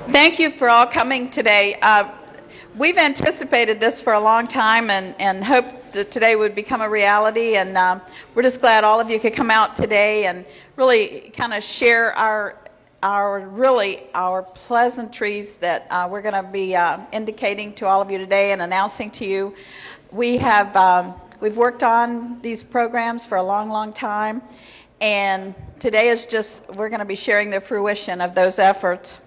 Thank you for all coming today. We've anticipated this for a long time and hoped that today would become a reality, and we're just glad all of you could come out today and really kind of share our pleasantries that we're going to be indicating to all of you today and announcing to you. We've worked on these programs for a long time, and today is we're going to be sharing the fruition of those efforts.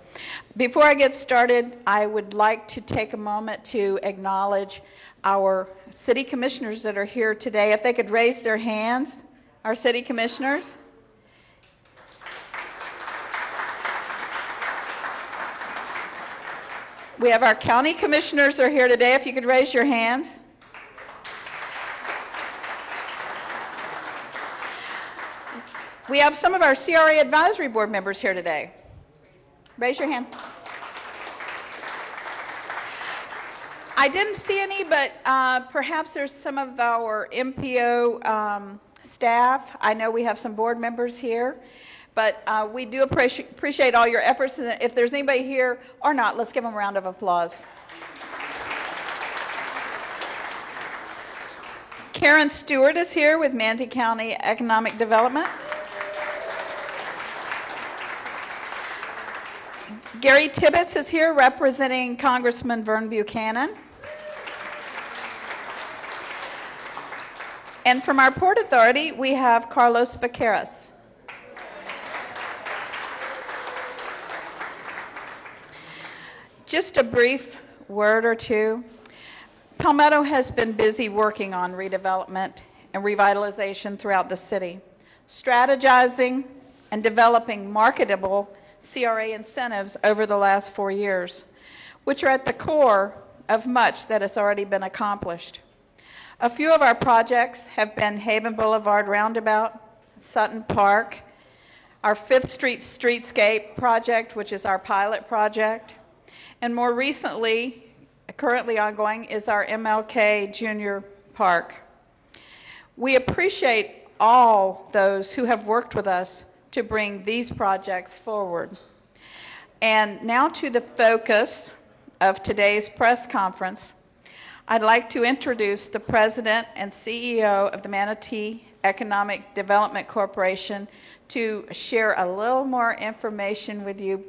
Before I get started, I would like to take a moment to acknowledge our city commissioners that are here today. If they could raise their hands, our city commissioners. We have our county commissioners are here today. If you could raise your hands. We have some of our CRA Advisory Board members here today. Raise your hand. I didn't see any, but perhaps there's some of our MPO staff. I know we have some board members here, but we do appreciate all your efforts. And if there's anybody here or not, let's give them a round of applause. Karen Stewart is here with Manatee County Economic Development. Gary Tibbetts is here representing Congressman Vern Buchanan. And from our Port Authority, we have Carlos Baqueras. Just a brief word or two. Palmetto has been busy working on redevelopment and revitalization throughout the city, strategizing and developing marketable CRA incentives over the last 4 years, which are at the core of much that has already been accomplished. A few of our projects have been Haven Boulevard Roundabout, Sutton Park, our 5th Street Streetscape project, which is our pilot project, and more recently, currently ongoing, is our MLK Junior Park. We appreciate all those who have worked with us to bring these projects forward. And now to the focus of today's press conference. I'd like to introduce the President and CEO of the Manatee Economic Development Corporation to share a little more information with you,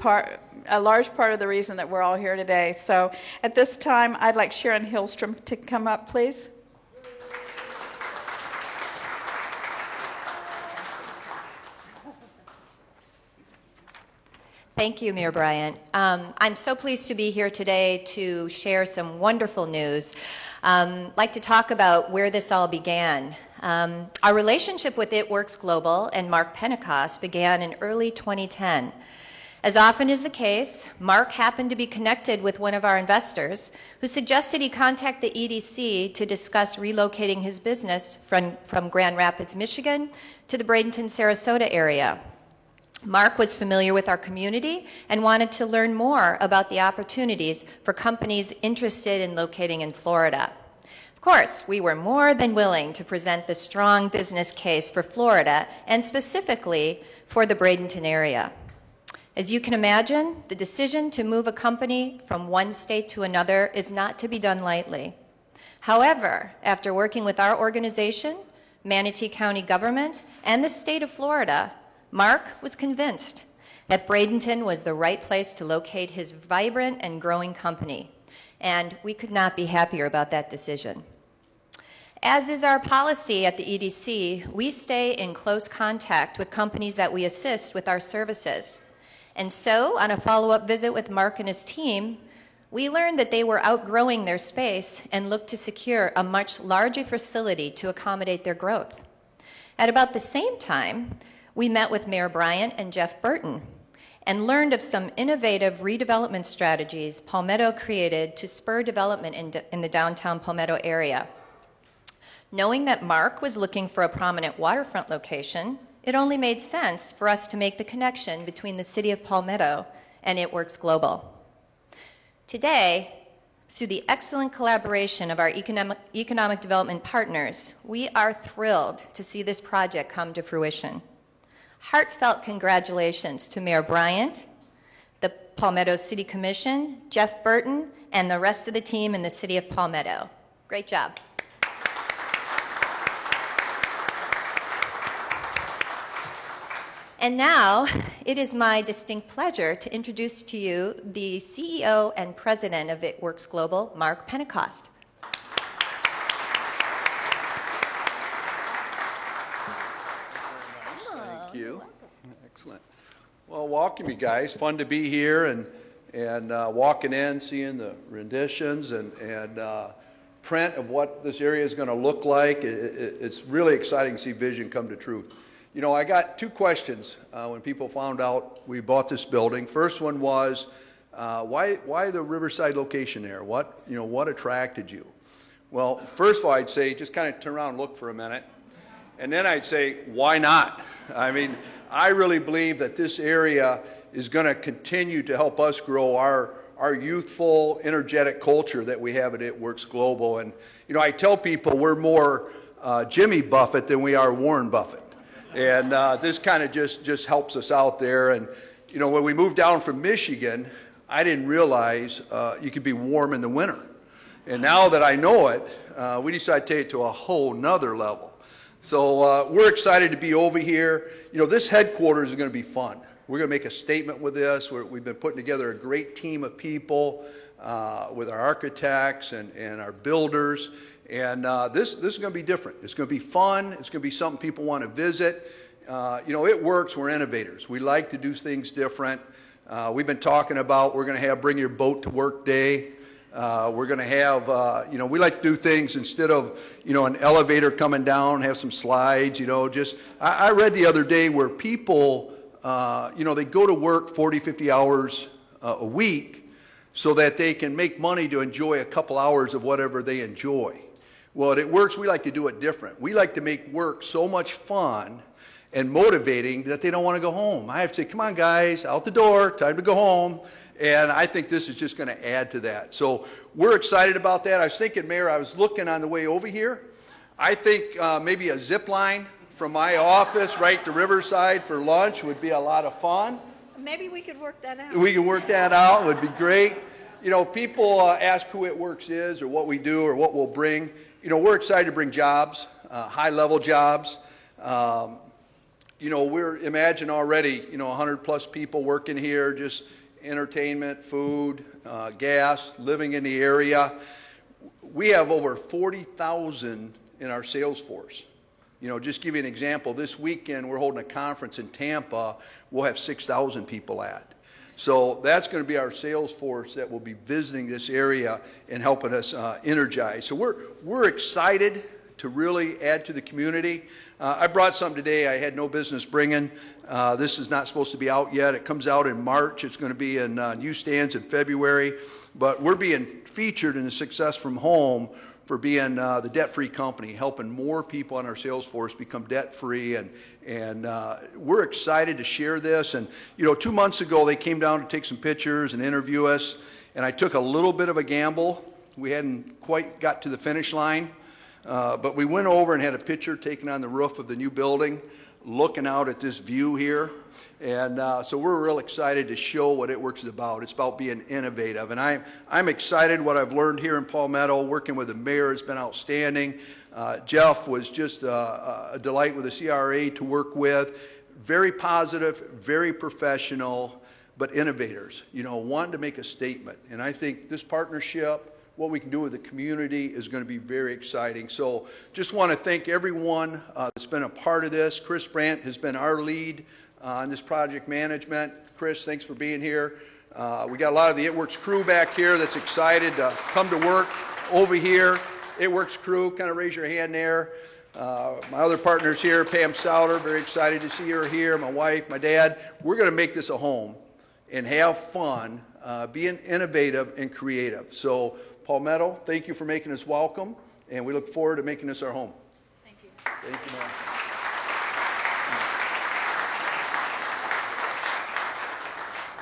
a large part of the reason that we're all here today. So at this time, I'd like Sharon Hillstrom to come up, please. Thank you, Mayor Bryant. I'm so pleased to be here today to share some wonderful news. I'd like to talk about where this all began. Our relationship with It Works Global and Mark Pentecost began in early 2010. As often is the case, Mark happened to be connected with one of our investors who suggested he contact the EDC to discuss relocating his business from Grand Rapids, Michigan to the Bradenton, Sarasota area. Mark was familiar with our community and wanted to learn more about the opportunities for companies interested in locating in Florida. Of course, we were more than willing to present the strong business case for Florida and specifically for the Bradenton area. As you can imagine, the decision to move a company from one state to another is not to be done lightly. However, after working with our organization, Manatee County government, and the state of Florida, Mark was convinced that Bradenton was the right place to locate his vibrant and growing company, and we could not be happier about that decision. As is our policy at the EDC, we stay in close contact with companies that we assist with our services. And so, on a follow-up visit with Mark and his team, we learned that they were outgrowing their space and looked to secure a much larger facility to accommodate their growth. At about the same time, we met with Mayor Bryant and Jeff Burton and learned of some innovative redevelopment strategies Palmetto created to spur development in the downtown Palmetto area. Knowing that Mark was looking for a prominent waterfront location, it only made sense for us to make the connection between the city of Palmetto and It Works Global. Today, through the excellent collaboration of our economic development partners, we are thrilled to see this project come to fruition. Heartfelt congratulations to Mayor Bryant, the Palmetto City Commission, Jeff Burton, and the rest of the team in the city of Palmetto. Great job. And now, it is my distinct pleasure to introduce to you the CEO and President of It Works Global, Mark Pentecost. Thank you. Excellent. Well, welcome, you guys. Fun to be here and walking in, seeing the renditions and print of what this area is going to look like. It's really exciting to see vision come to truth. You know, I got two questions when people found out we bought this building. First one was, why the Riverside location there? What attracted you? Well, first of all, I'd say just kind of turn around and look for a minute. And then I'd say, why not? I mean, I really believe that this area is going to continue to help us grow our youthful, energetic culture that we have at It Works Global. And, you know, I tell people we're more Jimmy Buffett than we are Warren Buffett. And this kind of just helps us out there. And, you know, when we moved down from Michigan, I didn't realize you could be warm in the winter. And now that I know it, we decided to take it to a whole nother level. So we're excited to be over here. You know, this headquarters is going to be fun. We're going to make a statement with this. We've been putting together a great team of people with our architects and our builders. And this is going to be different. It's going to be fun. It's going to be something people want to visit. You know, It Works. We're innovators. We like to do things different. We've been talking about we're going to have Bring Your Boat to Work Day. We're going to have, you know, we like to do things instead of, you know, an elevator coming down, have some slides, you know, just, I read the other day where people, you know, they go to work 40, 50 hours a week so that they can make money to enjoy a couple hours of whatever they enjoy. Well, at It Works, we like to do it different. We like to make work so much fun and motivating that they don't want to go home. I have to say, come on, guys, out the door, time to go home. And I think this is just going to add to that. So we're excited about that. I was thinking, Mayor, I was looking on the way over here. I think maybe a zip line from my office right to Riverside for lunch would be a lot of fun. Maybe we could work that out. We can work that out. It would be great. You know, people ask who It Works is or what we do or what we'll bring. You know, we're excited to bring jobs, high-level jobs. You know, we're imagine already, you know, 100-plus people working here, just entertainment, food, gas, living in the area. We have over 40,000 in our sales force. You know, just give you an example, this weekend we're holding a conference in Tampa. We'll have 6,000 people at. So that's going to be our sales force that will be visiting this area and helping us energize. So we're excited to really add to the community. I brought something today I had no business bringing. This is not supposed to be out yet. It comes out in March. It's going to be in newsstands in February. But we're being featured in the Success from Home for being the debt-free company, helping more people on our sales force become debt-free. And we're excited to share this. And, you know, 2 months ago, they came down to take some pictures and interview us. And I took a little bit of a gamble. We hadn't quite got to the finish line. But we went over and had a picture taken on the roof of the new building, looking out at this view here. And so we're real excited to show what It Works is about. It's about being innovative. And I'm excited what I've learned here in Palmetto. Working with the mayor has been outstanding. Jeff was just a delight with the CRA to work with. Very positive, very professional, but innovators, you know, wanting to make a statement. And I think this partnership, what we can do with the community is going to be very exciting. So just want to thank everyone that's been a part of this. Chris Brandt has been our lead on this project management. Chris, thanks for being here. We got a lot of the It Works crew back here that's excited to come to work over here. It Works crew, kind of raise your hand there. My other partners here, Pam Souter, very excited to see her here. My wife, my dad. We're going to make this a home and have fun, being innovative and creative. So Palmetto, thank you for making us welcome, and we look forward to making this our home. Thank you. Thank you, ma'am.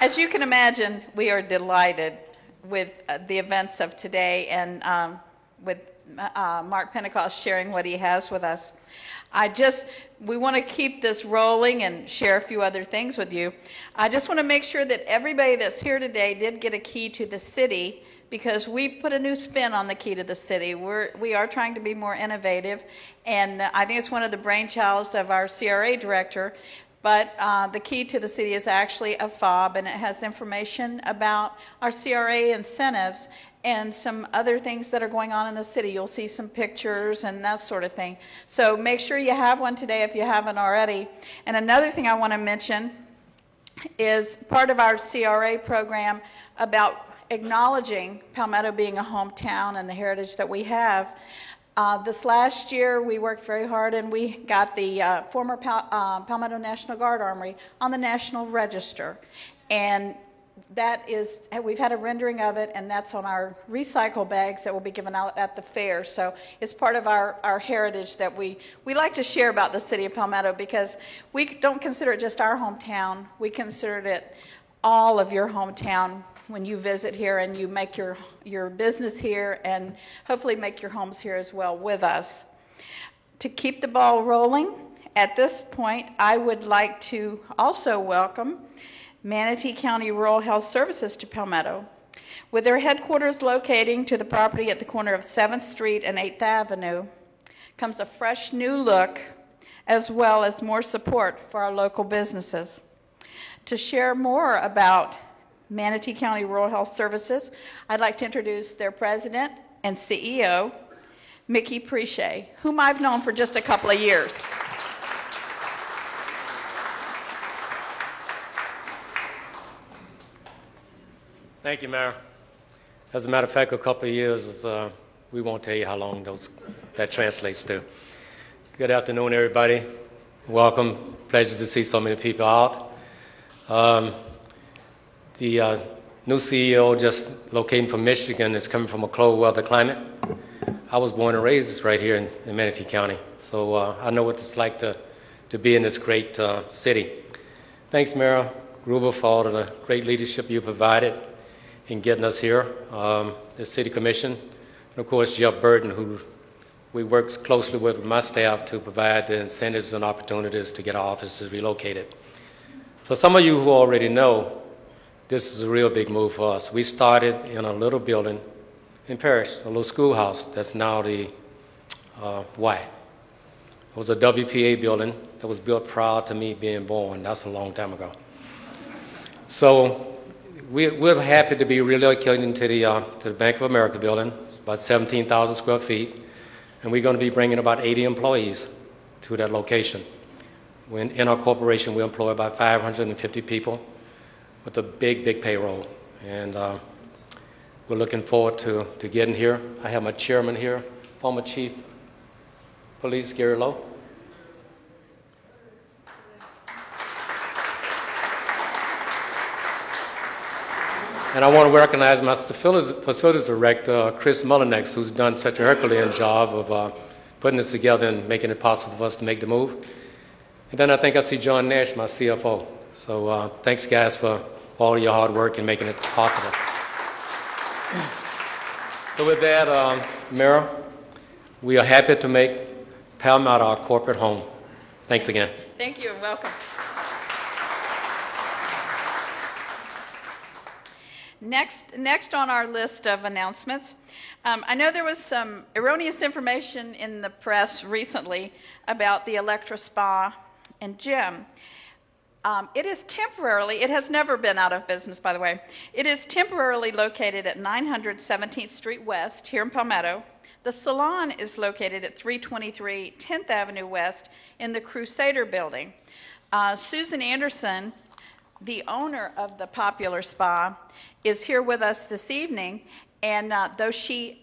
As you can imagine, we are delighted with the events of today, and with Mark Pentecost sharing what he has with us. We want to keep this rolling and share a few other things with you. I just want to make sure that everybody that's here today did get a key to the city, because we've put a new spin on the key to the city. We are trying to be more innovative, and I think it's one of the brainchilds of our CRA director. But the key to the city is actually a fob, and it has information about our CRA incentives and some other things that are going on in the city. You'll see some pictures and that sort of thing. So make sure you have one today if you haven't already. And another thing I want to mention is part of our CRA program about acknowledging Palmetto being a hometown and the heritage that we have. This last year, we worked very hard, and we got the former Palmetto National Guard Armory on the National Register. And that is, we've had a rendering of it, and that's on our recycle bags that will be given out at the fair. So it's part of our heritage that we like to share about the city of Palmetto, because we don't consider it just our hometown. We consider it all of your hometown when you visit here and you make your business here, and hopefully make your homes here as well with us. To keep the ball rolling, at this point, I would like to also welcome Manatee County Rural Health Services to Palmetto. With their headquarters locating to the property at the corner of 7th Street and 8th Avenue, comes a fresh new look, as well as more support for our local businesses. To share more about Manatee County Rural Health Services, I'd like to introduce their president and CEO, Mickey Preche, whom I've known for just a couple of years. Thank you, Mayor. As a matter of fact, a couple of years, we won't tell you how long that translates to. Good afternoon, everybody. Welcome. Pleasure to see so many people out. The new CEO, just locating from Michigan, is coming from a cold weather climate. I was born and raised right here in Manatee County, so I know what it's like to be in this great city. Thanks, Mayor Gruber, for all of the great leadership you provided in getting us here. The City Commission, and of course Jeff Burton, who we worked closely with my staff to provide the incentives and opportunities to get our offices relocated. For some of you who already know, this is a real big move for us. We started in a little building in Parrish, a little schoolhouse that's now the Y. It was a WPA building that was built prior to me being born. That's a long time ago. So we're happy to be relocating to the Bank of America building. It's about 17,000 square feet, and we're going to be bringing about 80 employees to that location. In our corporation, we employ about 550 people with a big payroll, and we're looking forward to getting here. I have my chairman here, former Chief Police Gary Lowe. And I want to recognize my facilities director, Chris Mullinex, who's done such a Herculean job of putting this together and making it possible for us to make the move. And then I think I see John Nash, my CFO. So thanks, guys, for all of your hard work in making it possible. So with that, Mayor, we are happy to make Palmetto our corporate home. Thanks again. Thank you and welcome. Next on our list of announcements, I know there was some erroneous information in the press recently about the Electra Spa and Gym. It is temporarily, it has never been out of business, by the way. It is temporarily located at 900 17th Street West here in Palmetto. The salon is located at 323 10th Avenue West in the Crusader Building. Susan Anderson, the owner of the popular spa, is here with us this evening, and though she,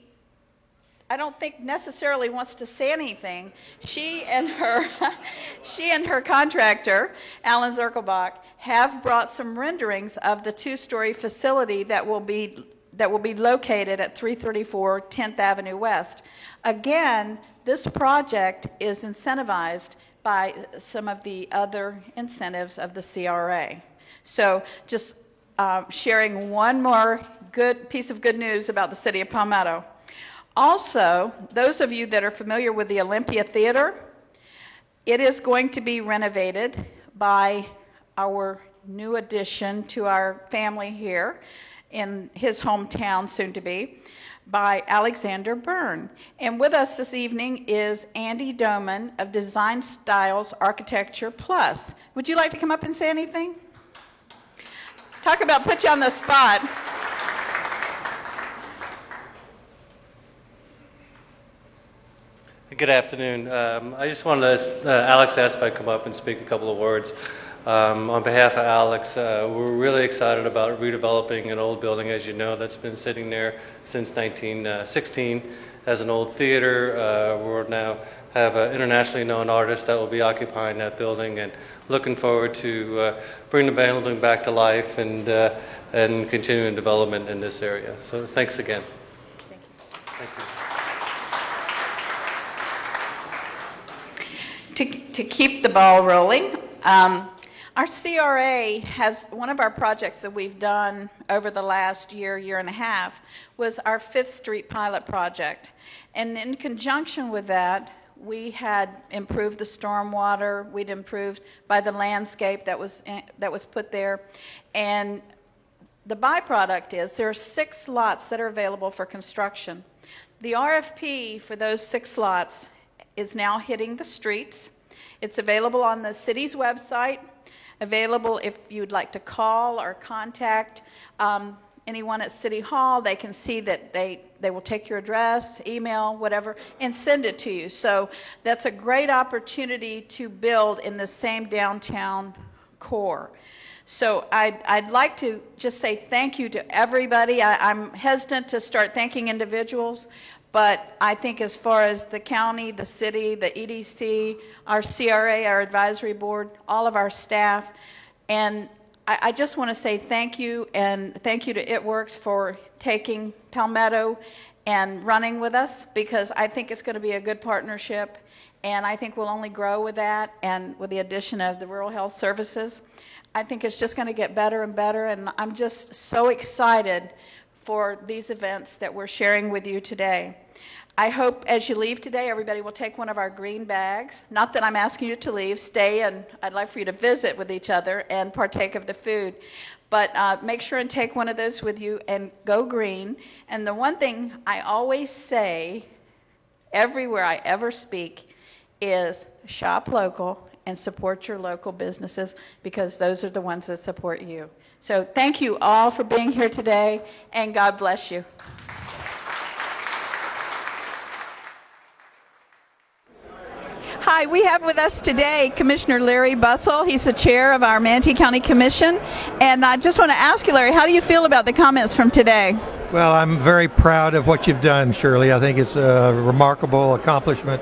I don't think necessarily wants to say anything, she and her contractor, Alan Zirkelbach, have brought some renderings of the two-story facility that will be located at 334 10th Avenue West. Again, this project is incentivized by some of the other incentives of the CRA. So just sharing one more good piece of good news about the city of Palmetto. Also, those of you that are familiar with the Olympia Theater, it is going to be renovated by our new addition to our family here in his hometown, soon to be, by Alexander Byrne. And with us this evening is Andy Doman of Design Styles Architecture Plus. Would you like to come up and say anything? Talk about put you on the spot. Good afternoon. I just wanted Alex asked if I'd come up and speak a couple of words. On behalf of Alex, we're really excited about redeveloping an old building, as you know, that's been sitting there since 1916 as an old theater. We'll now have an internationally known artist that will be occupying that building, and looking forward to bring the building back to life and continuing development in this area. So thanks again. Thank you. Thank you. To keep the ball rolling, our CRA has one of our projects that we've done over the last year and a half was our 5th Street pilot project. And in conjunction with that, we had improved the stormwater, we'd improved by the landscape that was put there. And the byproduct is there are 6 lots that are available for construction. The RFP for those 6 lots is now hitting the streets. It's available on the city's website, available if you'd like to call or contact anyone at City Hall. They can see that they will take your address, email, whatever, and send it to you. So that's a great opportunity to build in the same downtown core. So I'd like to just say thank you to everybody. I'm hesitant to start thanking individuals, but I think as far as the county, the city, the EDC, our CRA, our advisory board, all of our staff, and I just want to say thank you, and thank you to ItWorks for taking Palmetto and running with us, because I think it's going to be a good partnership, and I think we'll only grow with that, and with the addition of the rural health services. I think it's just going to get better and better, and I'm just so excited for these events that we're sharing with you today. I hope as you leave today, everybody will take one of our green bags. Not that I'm asking you to leave, stay, and I'd like for you to visit with each other and partake of the food. But make sure and take one of those with you and go green. And the one thing I always say everywhere I ever speak is shop local and support your local businesses, because those are the ones that support you. So thank you all for being here today, and God bless you. Hi, we have with us today Commissioner Larry Bussell. He's the chair of our Manatee County Commission. And I just want to ask you, Larry, how do you feel about the comments from today? Well, I'm very proud of what you've done, Shirley. I think it's a remarkable accomplishment.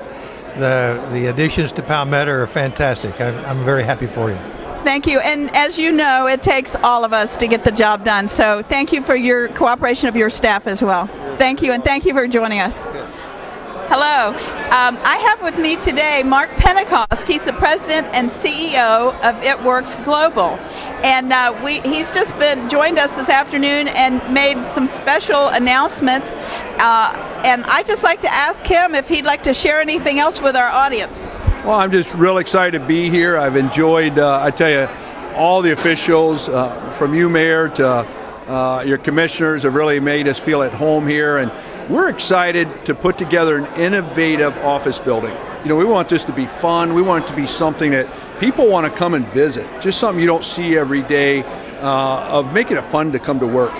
The additions to Palmetto are fantastic. I'm very happy for you. Thank you. And as you know, it takes all of us to get the job done. So thank you for your cooperation of your staff as well. Thank you, and thank you for joining us. Hello. I have with me today Mark Pentecost. He's the president and CEO of ItWorks Global. And he's just joined us this afternoon and made some special announcements. And I'd just like to ask him if he'd like to share anything else with our audience. Well, I'm just real excited to be here. I've enjoyed, I tell you, all the officials, from you, Mayor, to your commissioners have really made us feel at home here. And we're excited to put together an innovative office building. You know, we want this to be fun. We want it to be something that people want to come and visit. Just something you don't see every day, of making it fun to come to work.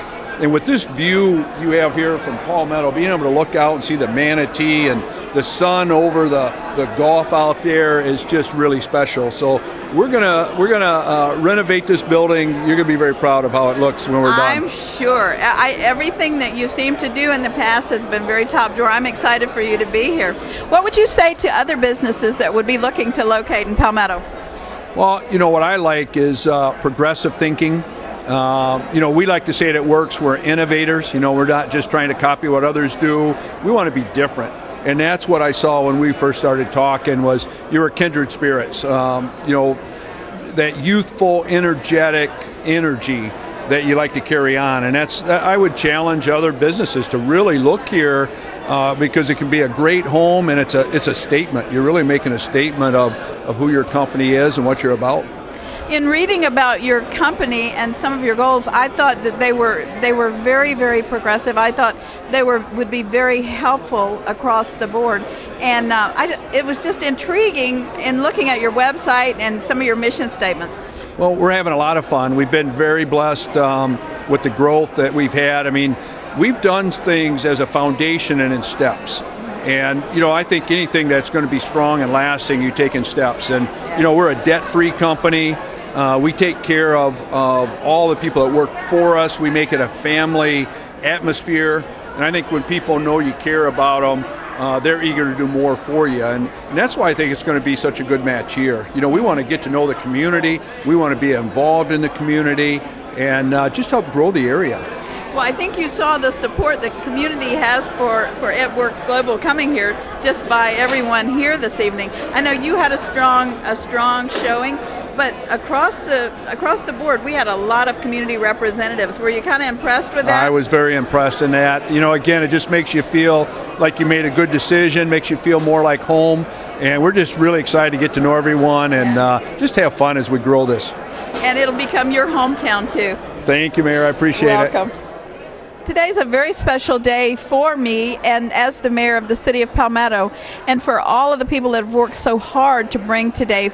And with this view you have here from Palmetto, being able to look out and see the manatee and the sun over the Gulf out there is just really special. So we're gonna renovate this building. You're gonna be very proud of how it looks when we're done. I'm sure. Everything that you seem to do in the past has been very top drawer. I'm excited for you to be here. What would you say to other businesses that would be looking to locate in Palmetto? Well, you know, what I like is progressive thinking. You know, we like to say it works. We're innovators. You know, we're not just trying to copy what others do. We want to be different. And that's what I saw when we first started talking, was you were kindred spirits. You know, that youthful, energetic energy that you like to carry on. And I would challenge other businesses to really look here because it can be a great home, and it's a statement. You're really making a statement of who your company is and what you're about. In reading about your company and some of your goals, I thought that they were very, very progressive. I thought they would be very helpful across the board, and it was just intriguing in looking at your website and some of your mission statements. Well, we're having a lot of fun. We've been very blessed with the growth that we've had. I mean, we've done things as a foundation and in steps. And, I think anything that's going to be strong and lasting, you take in steps. And, we're a debt-free company. We take care of all the people that work for us. We make it a family atmosphere. And I think when people know you care about them, they're eager to do more for you. And that's why I think it's going to be such a good match here. We want to get to know the community. We want to be involved in the community and just help grow the area. Well, I think you saw the support the community has for It Works Global coming here just by everyone here this evening. I know you had a strong showing, but across the board, we had a lot of community representatives. Were you kind of impressed with that? I was very impressed in that. Again, it just makes you feel like you made a good decision, makes you feel more like home, and we're just really excited to get to know everyone and just have fun as we grow this. And it'll become your hometown, too. Thank you, Mayor. I appreciate it. Welcome. Today's a very special day for me and as the mayor of the city of Palmetto, and for all of the people that have worked so hard to bring today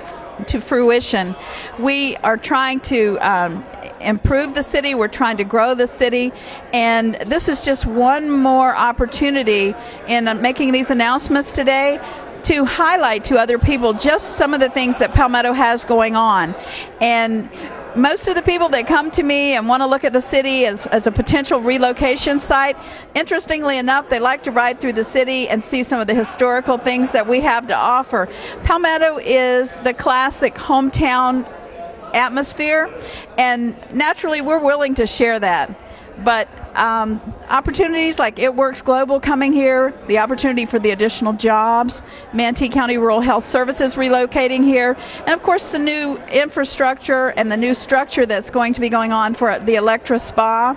to fruition. We are trying to improve the city, we're trying to grow the city, and this is just one more opportunity in making these announcements today to highlight to other people just some of the things that Palmetto has going on. And most of the people that come to me and want to look at the city as a potential relocation site, interestingly enough, they like to ride through the city and see some of the historical things that we have to offer. Palmetto is the classic hometown atmosphere, and naturally we're willing to share that. But opportunities like It Works Global coming here, the opportunity for the additional jobs, Manatee County Rural Health Services relocating here, and of course the new infrastructure and the new structure that's going to be going on for the Electra Spa.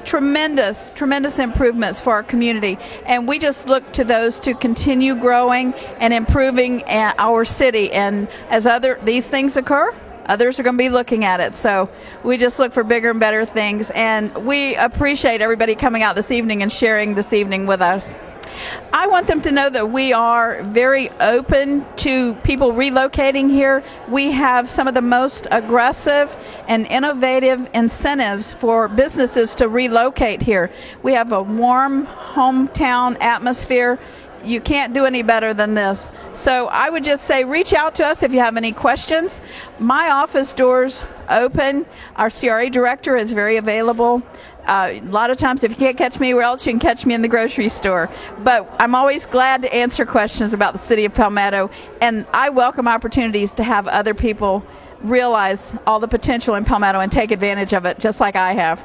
Tremendous improvements for our community, and we just look to those to continue growing and improving our city. And as these things occur, others are going to be looking at it. So we just look for bigger and better things, and we appreciate everybody coming out this evening and sharing this evening with us. I want them to know that we are very open to people relocating here. We have some of the most aggressive and innovative incentives for businesses to relocate here. We have a warm hometown atmosphere. You can't do any better than this. So I would just say reach out to us if you have any questions. My office doors open. Our CRA director is very available. A lot of times if you can't catch me where else, you can catch me in the grocery store. But I'm always glad to answer questions about the city of Palmetto, and I welcome opportunities to have other people realize all the potential in Palmetto and take advantage of it just like I have.